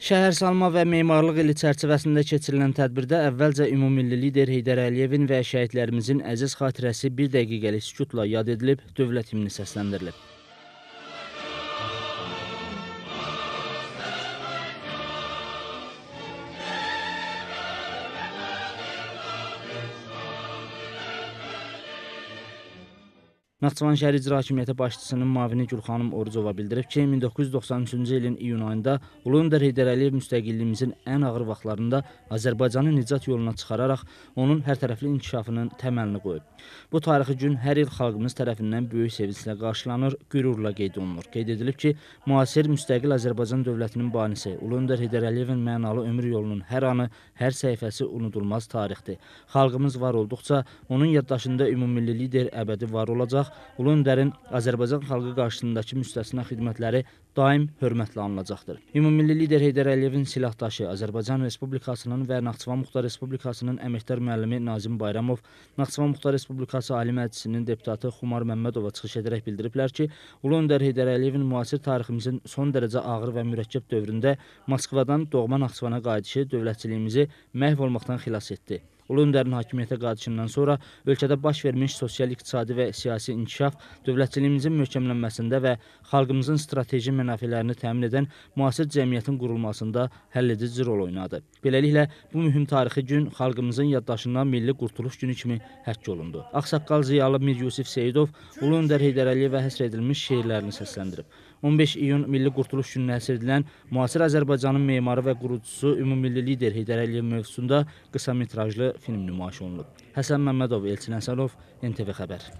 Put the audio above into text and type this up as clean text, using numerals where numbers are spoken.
Şəhərsalma və memarlıq ili çərçivəsində keçirilən tədbirdə əvvəlcə ümummilli lider Heydər Əliyevin və şəhidlərimizin əziz xatirəsi bir dəqiqəlik sükutla yad edilib, dövlət himni səsləndirilib. Naxçıvan şəhər İcra Hakimiyyəti başçısının müavini Gülxanım Orucova bildirib ki, 1993-cü ilin iyun ayında Ulu Öndər Heydər Əliyev müstəqilliyimizin ən ağır vaxtlarında Azərbaycanı nicat yoluna çıxararaq onun hərtərəfli inkişafının təməlini qoyub. Bu tarixi gün hər il xalqımız tərəfindən böyük sevinclə qarşılanır, qürurla qeyd olunur. Qeyd edilib ki, müasir müstəqil Azərbaycan dövlətinin banisi Ulu Öndər Heydər Əliyevin mənalı ömür yolunun hər anı, hər səhifəsi unudulmaz tarixdir. Xalqımız var olduqca onun yaddaşında ümummilli lider əbədi var olacaq. Ulu Öndərin Azərbaycan xalqı qarşısındakı müstəsna xidmətləri daim hörmətlə anılacaqdır. Ümummilli lider Heydər Əliyevin silahdaşı Azərbaycan Respublikasının və Naxçıvan Muxtar Respublikasının əməkdar müəllimi Nazim Bayramov, Naxçıvan Muxtar Respublikası Ali Məclisinin deputatı Xumar Məmmədova çıxış edərək bildiriblər ki, Ulu Öndər Heydər Əliyevin müasir tariximizin son dərəcə ağır və mürəkkəb dövründə Moskvadan doğma Naxçıvana qayıdışı dövlətçiliyimizi məhv olmaqdan xilas etdi. Ulu Öndərin hakimiyyətə qayıdışından sonra ölkədə baş vermiş sosial, iqtisadi və siyasi inkişaf dövlətçiliyimizin möhkəmlənməsində və xalqımızın strateji mənafələrini təmin edən müasir cəmiyyətin qurulmasında həlledici rol oynadı. Beləliklə, bu mühüm tarixi gün xalqımızın yaddaşından Milli Qurtuluş Günü kimi həkk olundu. Ağsaqqal ziyalı Mir Yusif Seyidov Ulu Öndər Heydər Əliyevə həsr edilmiş şeirlərini səsləndirib. 15 iyun Milli Qurtuluş Gününə həsr edilən müasir Azərbaycanın memarı və qurucusu ümummilli lider Heydər Əliyev mövzusunda qısa metrajlı film nümayiş olunub. Həsən Məmmədov, Elçin Həsənov, NTV Xəbər.